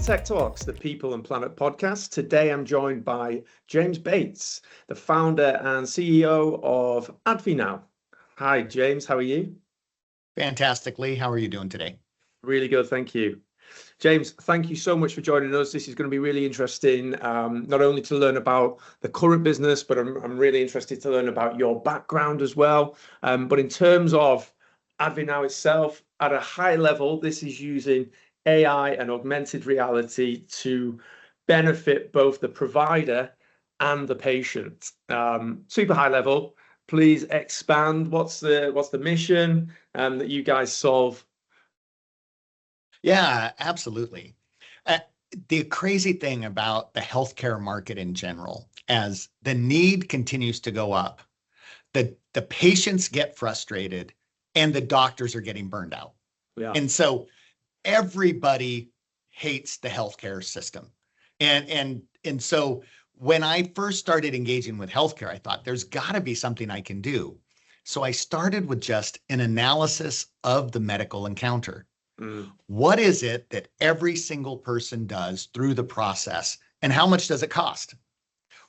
Tech Talks, the People and Planet podcast. Today I'm joined by James Bates, the founder and CEO of AdviNOW. Hi, James. How are you? Fantastically. How are you doing today? Really good, thank you. James, thank you so much for joining us. This is going to be really interesting, not only to learn about the current business, but I'm really interested to learn about your background as well. But in terms of AdviNOW itself, at a high level, this is using AI and augmented reality to benefit both the provider and the patient. Super high level. Please expand. What's the mission that you guys solve? Yeah, absolutely. The crazy thing about the healthcare market in general, as the need continues to go up, the patients get frustrated and the doctors are getting burned out. Yeah. And so everybody hates the healthcare system. And so when I first started engaging with healthcare, I thought there's got to be something I can do. So I started with just an analysis of the medical encounter. What is it that every single person does through the process, and how much does it cost?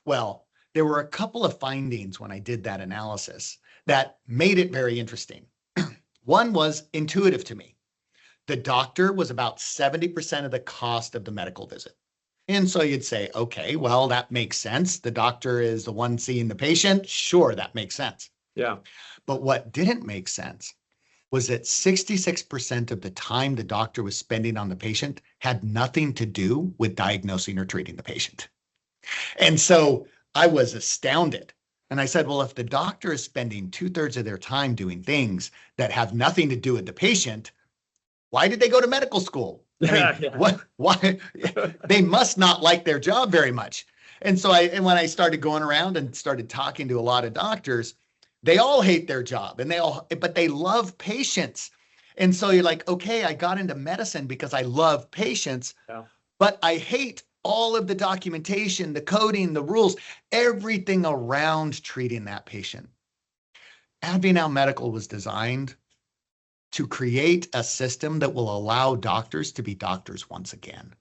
Well, there were a couple of findings when I did that analysis that made it very interesting. One was intuitive to me. The doctor was about 70% of the cost of the medical visit. And so you'd say, okay, well, that makes sense. The doctor is the one seeing the patient. Sure, that makes sense. Yeah. But what didn't make sense was that 66% of the time the doctor was spending on the patient had nothing to do with diagnosing or treating the patient. And so I was astounded. And I said, well, if the doctor is spending 2/3 of their time doing things that have nothing to do with the patient, why did they go to medical school? I mean, why? They must not like their job very much. And so when I started going around and started talking to a lot of doctors, they all hate their job but they love patients. And so you're like, okay, I got into medicine because I love patients, but I hate all of the documentation, the coding, the rules, everything around treating that patient. AdviNOW Medical was designed to create a system that will allow doctors to be doctors once again.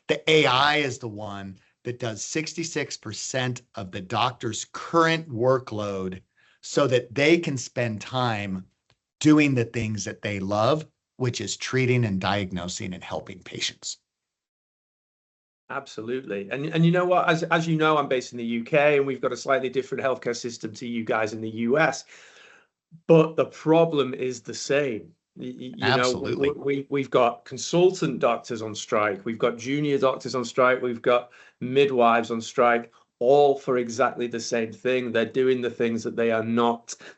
The AI is the one that does 66% of the doctor's current workload so that they can spend time doing the things that they love, which is treating and diagnosing and helping patients. Absolutely. And you know what, as you know, I'm based in the UK and we've got a slightly different healthcare system to you guys in the US. But the problem is the same. Absolutely. We've got consultant doctors on strike. We've got junior doctors on strike. We've got midwives on strike, all for exactly the same thing. They're doing the things that they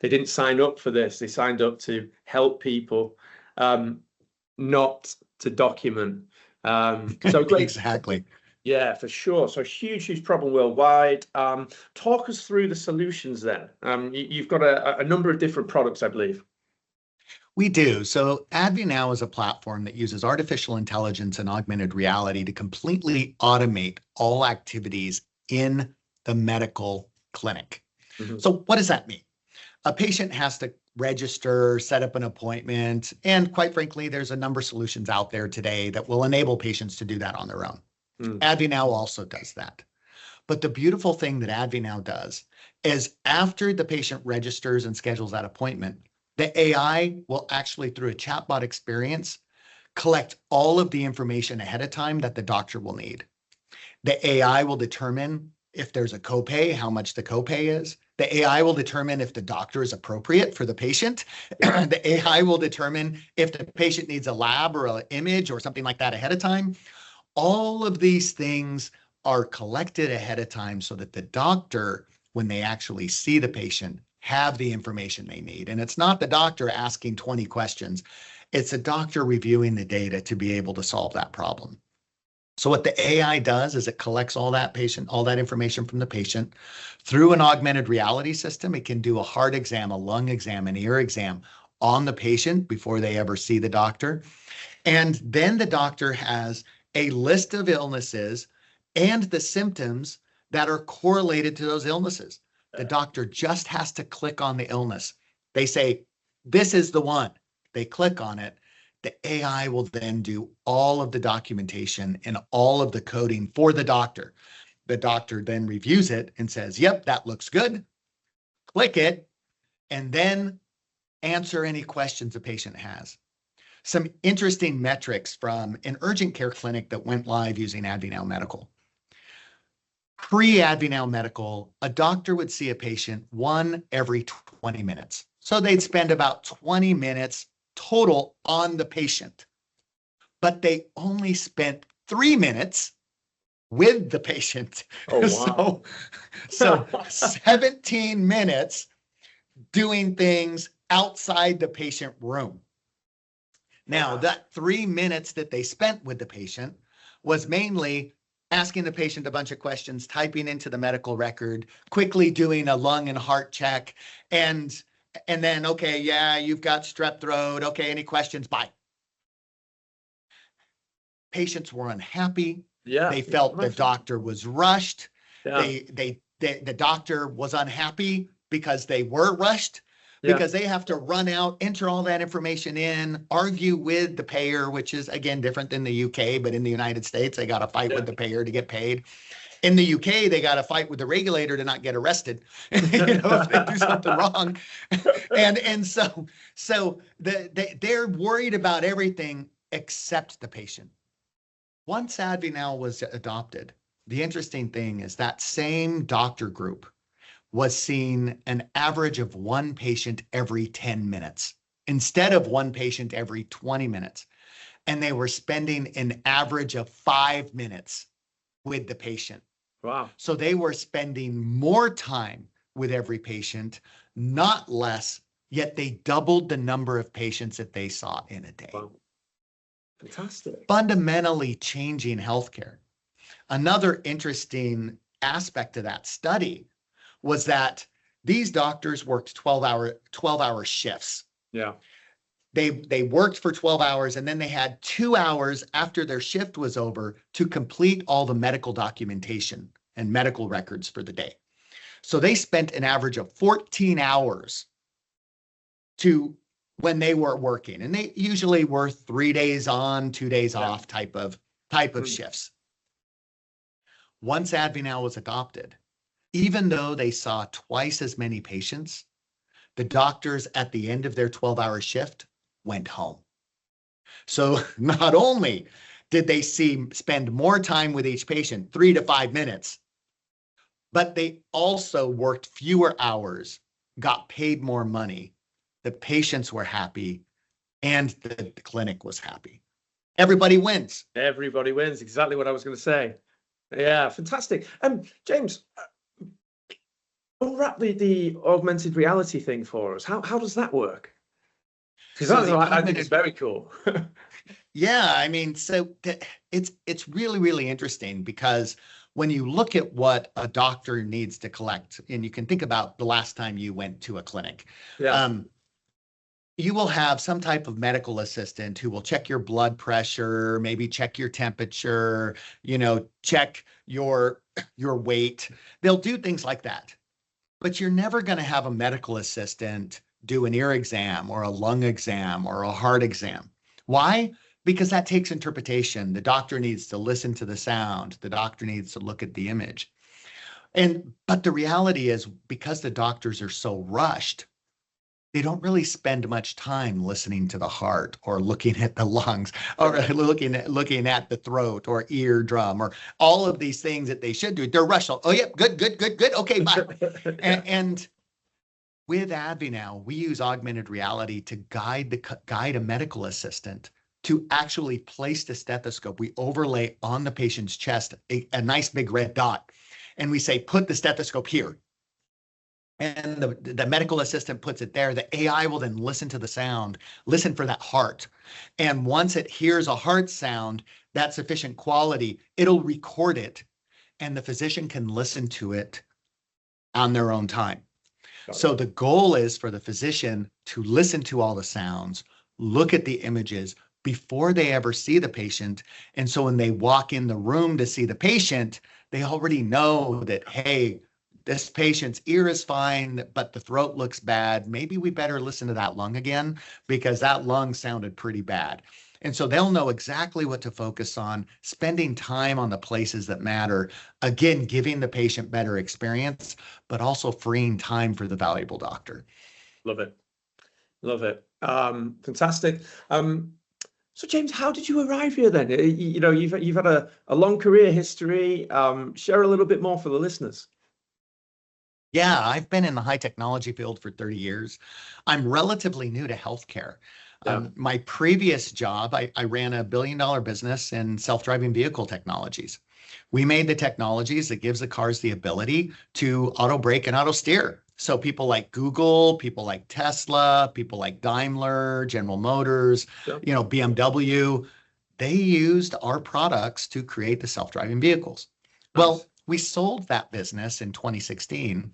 didn't sign up for this. They signed up to help people, not to document. So great. Exactly. Yeah, for sure. So huge problem worldwide. Talk us through the solutions then. You've got a number of different products, I believe. We do. So AdviNOW is a platform that uses artificial intelligence and augmented reality to completely automate all activities in the medical clinic. Mm-hmm. So what does that mean? A patient has to register, set up an appointment, and quite frankly, there's a number of solutions out there today that will enable patients to do that on their own. AdviNOW also does that. But the beautiful thing that AdviNOW does is after the patient registers and schedules that appointment, the AI will actually, through a chatbot experience, collect all of the information ahead of time that the doctor will need. The AI will determine if there's a copay, how much the copay is. The AI will determine if the doctor is appropriate for the patient. The AI will determine if the patient needs a lab or an image or something like that ahead of time. All of these things are collected ahead of time so that the doctor, when they actually see the patient, have the information they need. And it's not the doctor asking 20 questions. It's a doctor reviewing the data to be able to solve that problem. So what the AI does is it collects all that information from the patient through an augmented reality system. It can do a heart exam, a lung exam, an ear exam on the patient before they ever see the doctor. And then the doctor has a list of illnesses and the symptoms that are correlated to those illnesses. The doctor just has to click on the illness. They say, this is the one. They click on it. The AI will then do all of the documentation and all of the coding for the doctor. The doctor then reviews it and says, yep, that looks good. Click it, and then answer any questions the patient has. Some interesting metrics from an urgent care clinic that went live using AdviNOW Medical. Pre-AdviNOW Medical, a doctor would see a patient one every 20 minutes. So they'd spend about 20 minutes total on the patient, but they only spent 3 minutes with the patient. Oh, wow. So 17 minutes doing things outside the patient room. Now, that 3 minutes that they spent with the patient was mainly asking the patient a bunch of questions, typing into the medical record, quickly doing a lung and heart check, and then, okay, yeah, you've got strep throat. Okay, any questions? Bye. Patients were unhappy. Yeah. They felt the doctor was rushed. Yeah. The doctor was unhappy because they were rushed, because they have to run out, enter all that information in, argue with the payer, which is, again, different than the UK, but in the United States, they got to fight with the payer to get paid. In the UK, they got to fight with the regulator to not get arrested, if they do something wrong. And so they're worried about everything except the patient. Once AdviNOW was adopted, the interesting thing is that same doctor group was seeing an average of one patient every 10 minutes instead of one patient every 20 minutes. And they were spending an average of 5 minutes with the patient. Wow. So they were spending more time with every patient, not less, yet they doubled the number of patients that they saw in a day. Wow. Fantastic. Fundamentally changing healthcare. Another interesting aspect of that study was that these doctors worked 12-hour shifts. Yeah. They worked for 12 hours, and then they had 2 hours after their shift was over to complete all the medical documentation and medical records for the day. So they spent an average of 14 hours to when they were working, and they usually were 3 days on, 2 days off type of shifts. Once AdviNOW was adopted, even though they saw twice as many patients, the doctors at the end of their 12-hour shift went home. So not only did they spend more time with each patient, 3 to 5 minutes, but they also worked fewer hours, got paid more money. The patients were happy, and the clinic was happy. Everybody wins. Everybody wins. Exactly what I was going to say. Yeah, fantastic. James, unwrap the augmented reality thing for us. How does that work? Because I think it's very cool. Yeah, I mean, so it's really, really interesting, because when you look at what a doctor needs to collect, and you can think about the last time you went to a clinic, you will have some type of medical assistant who will check your blood pressure, maybe check your temperature, check your weight. They'll do things like that. But you're never going to have a medical assistant do an ear exam or a lung exam or a heart exam. Why? Because that takes interpretation. The doctor needs to listen to the sound. The doctor needs to look at the image. But the reality is, because the doctors are so rushed, they don't really spend much time listening to the heart or looking at the lungs or looking at the throat or eardrum or all of these things that they should do. They're rushed. Oh, yeah, good. Okay, bye. and with AdviNOW, we use augmented reality to guide a medical assistant to actually place the stethoscope. We overlay on the patient's chest a nice big red dot, and we say, put the stethoscope here. And the medical assistant puts it there. The AI will then listen to the sound, listen for that heart. And once it hears a heart sound, that's sufficient quality, it'll record it, and the physician can listen to it on their own time. So the goal is for the physician to listen to all the sounds, look at the images before they ever see the patient. And so when they walk in the room to see the patient, they already know that, hey, this patient's ear is fine, but the throat looks bad. Maybe we better listen to that lung again, because that lung sounded pretty bad. And so they'll know exactly what to focus on, spending time on the places that matter, again, giving the patient better experience, but also freeing time for the valuable doctor. Love it. Love it. Fantastic. So James, how did you arrive here then? You know, you've had a long career history. Share a little bit more for the listeners. Yeah, I've been in the high technology field for 30 years. I'm relatively new to healthcare. Yeah. My previous job, I ran a billion-dollar business in self-driving vehicle technologies. We made the technologies that gives the cars the ability to auto brake and auto steer. So people like Google, people like Tesla, people like Daimler, General Motors, Yeah. BMW, they used our products to create the self-driving vehicles. Nice. Well, we sold that business in 2016.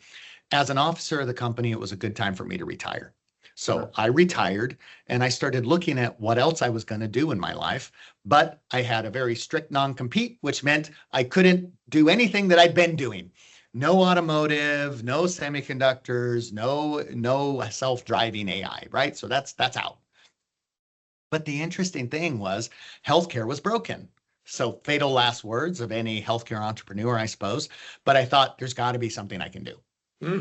As an officer of the company, it was a good time for me to retire. So I retired and I started looking at what else I was going to do in my life. But I had a very strict non-compete, which meant I couldn't do anything that I'd been doing. No automotive, no semiconductors, no self-driving AI, right? So that's out. But the interesting thing was healthcare was broken. So fatal last words of any healthcare entrepreneur, I suppose. But I thought there's got to be something I can do.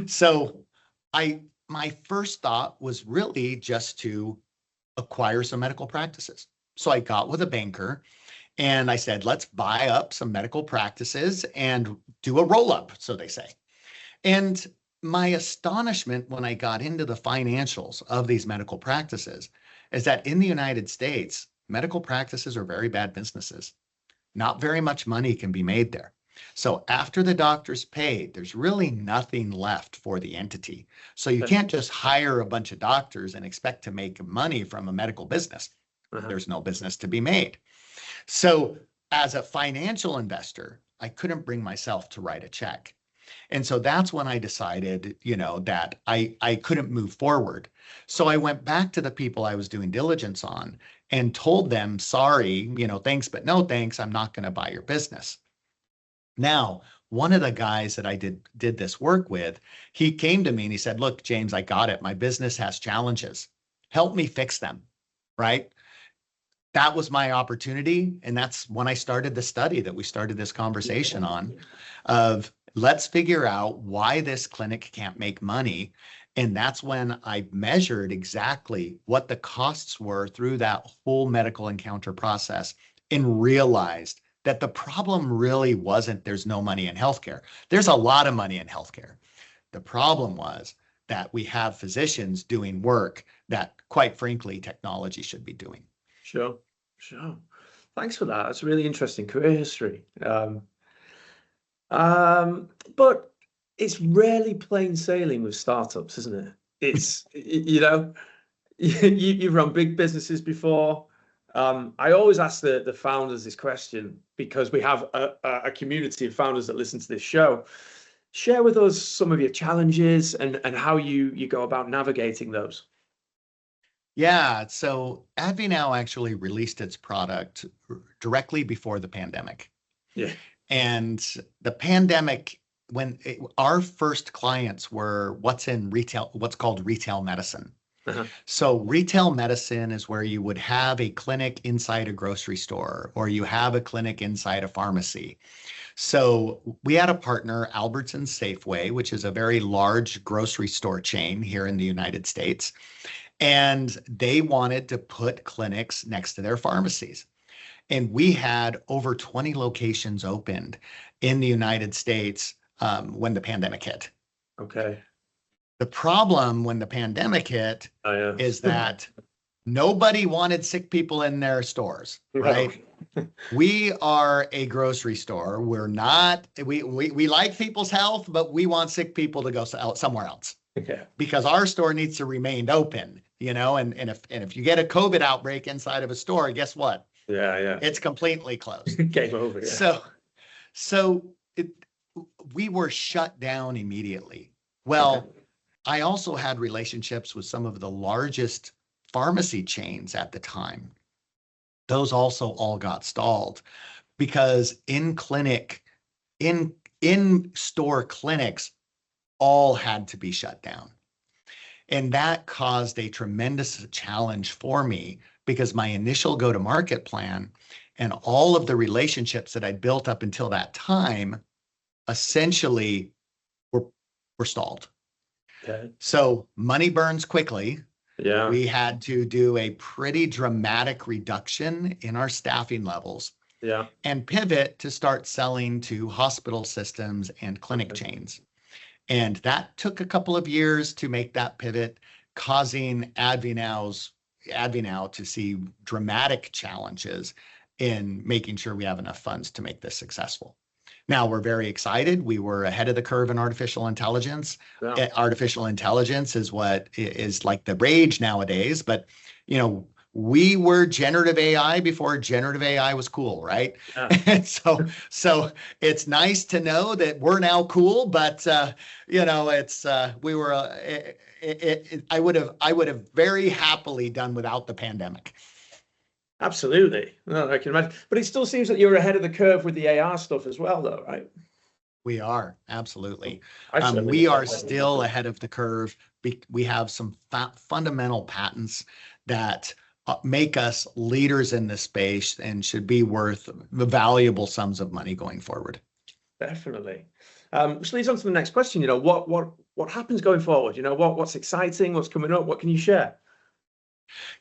So my first thought was really just to acquire some medical practices. So I got with a banker and I said, let's buy up some medical practices and do a roll up, so they say. And my astonishment when I got into the financials of these medical practices is that in the United States, medical practices are very bad businesses. Not very much money can be made there. So after the doctor's paid, there's really nothing left for the entity. So you can't just hire a bunch of doctors and expect to make money from a medical business. There's no business to be made. So as a financial investor, I couldn't bring myself to write a check. And so that's when I decided, that I couldn't move forward. So I went back to the people I was doing diligence on and told them, sorry, thanks, but no thanks. I'm not going to buy your business. Now, one of the guys that I did this work with, he came to me and he said, look, James, I got it. My business has challenges. Help me fix them, right? That was my opportunity. And that's when I started the study that we started this conversation on of let's figure out why this clinic can't make money. And that's when I measured exactly what the costs were through that whole medical encounter process and realized that the problem really wasn't there's no money in healthcare. There's a lot of money in healthcare. The problem was that we have physicians doing work that, quite frankly, technology should be doing. Sure. Thanks for that. That's a really interesting career history. But it's rarely plain sailing with startups, isn't it? It's, you've run big businesses before. I always ask the founders this question because we have a community of founders that listen to this show. Share with us some of your challenges and how you go about navigating those. Yeah, so AdviNOW actually released its product directly before the pandemic. Yeah. And the pandemic, our first clients were what's called retail medicine. So retail medicine is where you would have a clinic inside a grocery store or you have a clinic inside a pharmacy. So we had a partner, Albertsons Safeway, which is a very large grocery store chain here in the United States. And they wanted to put clinics next to their pharmacies. And we had over 20 locations opened in the United States when the pandemic hit. Okay. The problem when the pandemic hit is that nobody wanted sick people in their stores, right? We are a grocery store. We're not, we like people's health, but we want sick people to go somewhere else. Okay. Because our store needs to remain open, and if you get a COVID outbreak inside of a store, guess what? Yeah. It's completely closed. Game over. Yeah. So we were shut down immediately. Well, okay. I also had relationships with some of the largest pharmacy chains at the time. Those also all got stalled because in-store clinics all had to be shut down. And that caused a tremendous challenge for me because my initial go-to-market plan and all of the relationships that I'd built up until that time essentially were stalled. Okay. So money burns quickly. Yeah. We had to do a pretty dramatic reduction in our staffing levels. Yeah. And pivot to start selling to hospital systems and clinic chains. And that took a couple of years to make that pivot, causing AdviNOW to see dramatic challenges in making sure we have enough funds to make this successful. Now we're very excited. We were ahead of the curve in artificial intelligence. Yeah. Artificial intelligence is what is like the rage nowadays, but we were generative AI before generative AI was cool, right? Yeah. And so it's nice to know that we're now cool, but it's we were I would have very happily done without the pandemic. Absolutely. No, I can imagine. But it still seems that you're ahead of the curve with the AR stuff as well, though, right? We are, absolutely. Absolutely. We are still ahead of the curve. We have some fundamental patents that make us leaders in this space and should be worth valuable sums of money going forward. Definitely. Which leads on to the next question. What happens going forward? What's exciting? What's coming up? What can you share?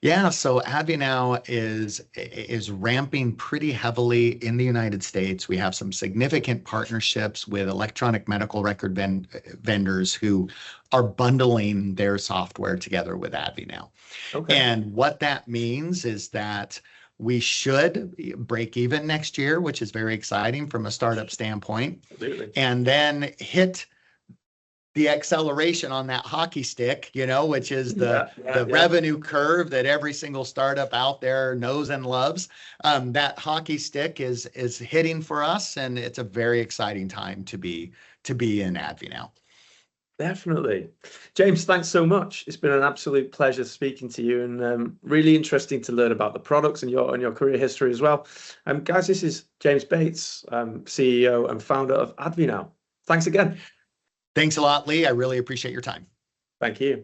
Yeah, so AdviNOW is ramping pretty heavily in the United States. We have some significant partnerships with electronic medical record vendors who are bundling their software together with AdviNOW. Okay. And what that means is that we should break even next year, which is very exciting from a startup standpoint. Absolutely. And then hit the acceleration on that hockey stick, which is the revenue curve that every single startup out there knows and loves. That hockey stick is hitting for us, and it's a very exciting time to be in AdviNOW. Definitely. James, thanks so much. It's been an absolute pleasure speaking to you, and really interesting to learn about the products and your career history as well. Guys, this is James Bates, CEO and founder of AdviNOW. Thanks again. Thanks a lot, Lee. I really appreciate your time. Thank you.